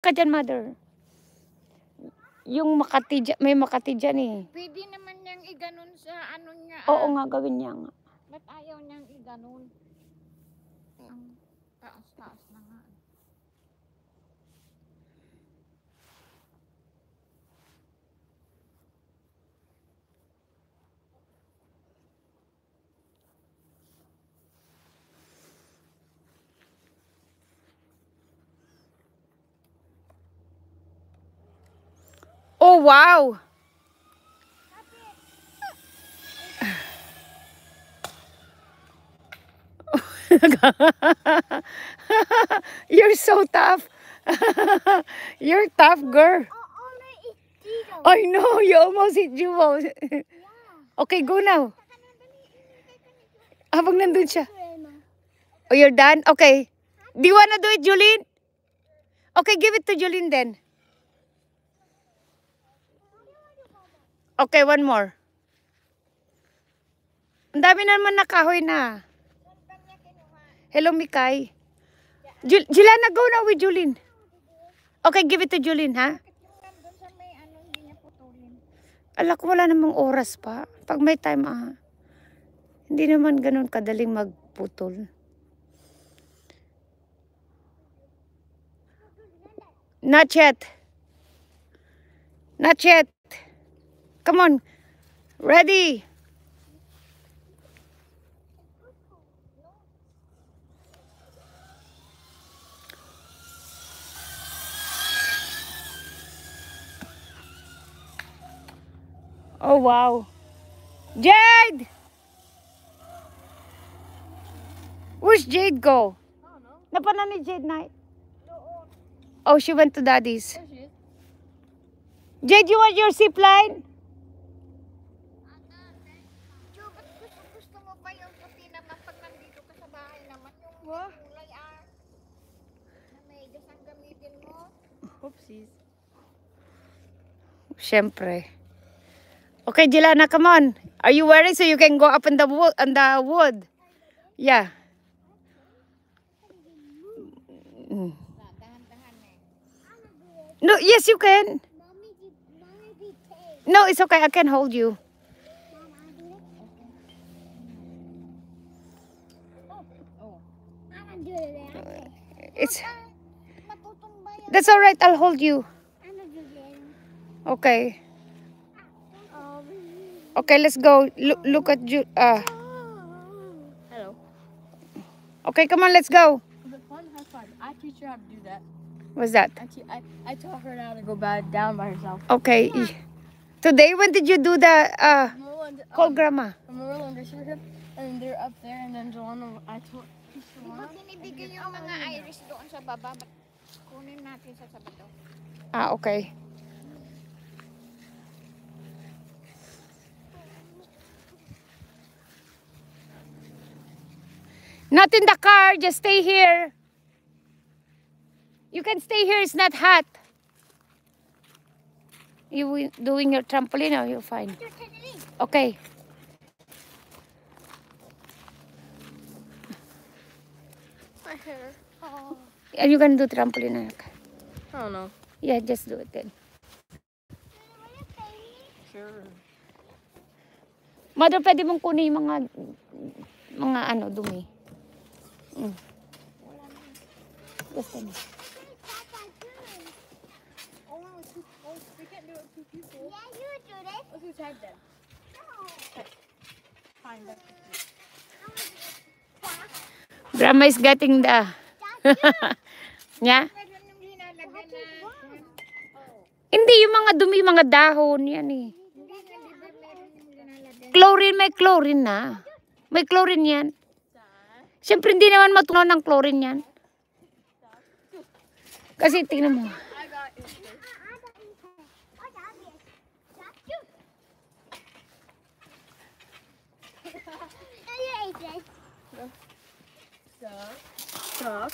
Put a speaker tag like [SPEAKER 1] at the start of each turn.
[SPEAKER 1] Ka dyan, mother. Yung Makati dyan, may Makati dyan eh.
[SPEAKER 2] Pwede naman niyang iganon sa ano niya.
[SPEAKER 1] Oo nga, gawin niya nga.
[SPEAKER 2] Ba't ayaw niyang iganon? Ang taas-taas na nga.
[SPEAKER 1] Oh, wow! You're so tough. You're tough, girl. I know, you almost hit Jewel. Okay, go now. Habang nandun siya. Oh, you're done? Okay. Do you wanna do it, Julene? Okay, give it to Julene then. Okay, one more. Ang dami naman na kahoy na. Hello, Mikay. Julana, go now with Julene. Okay, give it to Julene, ha? Ala ko, wala namang oras pa. Pag may time, hindi naman ganun kadaling magputol. Not yet. Not yet. Come on. Ready. Oh, wow. Jade! Where's Jade go?
[SPEAKER 2] I don't know.
[SPEAKER 1] Napana ni Jade na? Oh, she went to Daddy's.
[SPEAKER 2] There she is.
[SPEAKER 1] Jade, you want your zip line?
[SPEAKER 2] Jo, ba't gusto mo pa yung puti naman pag nandito ka sa bahay naman? Yung kulay na medyas ang gamitin mo?
[SPEAKER 1] Oopsies. Siyempre. Okay, Jelana, come on. Are you ready so you can go up in the wood? Yeah.
[SPEAKER 2] Dahan-dahan eh.
[SPEAKER 1] No, yes, you can. No, it's okay. I can hold you. It's. That's all right. I'll hold you. Okay. Okay, let's go. Look at you.
[SPEAKER 2] Hello.
[SPEAKER 1] Okay, come on, let's go.
[SPEAKER 2] Was it fun? Have fun. I teach her how to do that.
[SPEAKER 1] What's that?
[SPEAKER 2] I taught her how to go down by herself.
[SPEAKER 1] Okay. Today, when did you do the call grandma?
[SPEAKER 2] Marilla and Richard, and they're up there, and then Joanna, I taught Joanna. Binibigay yung mga iris doon sa baba. Kunin natin sa Sabado.
[SPEAKER 1] Okay. Not in the car, just stay here. You can stay here, it's not hot. You doing your trampoline or you're fine? Okay.
[SPEAKER 2] My hair. Oh.
[SPEAKER 1] Are you gonna do trampoline? Okay.
[SPEAKER 2] I don't know.
[SPEAKER 1] Yeah, just do it then.
[SPEAKER 2] Sure.
[SPEAKER 1] Mother, pwede mong kunin yung mga dumi. Just then.
[SPEAKER 2] We can't do it with 2 people. Yeah, you would do this. Let's do tag then. No. Okay. Fine.
[SPEAKER 1] Grandma is getting the... Yeah? Hindi, yung mga dumi, mga dahon. Yan eh. Chlorine, may chlorine na. May chlorine yan. Siyempre, hindi naman matunaw ng chlorine yan. Kasi, tingnan mo.
[SPEAKER 2] Stop.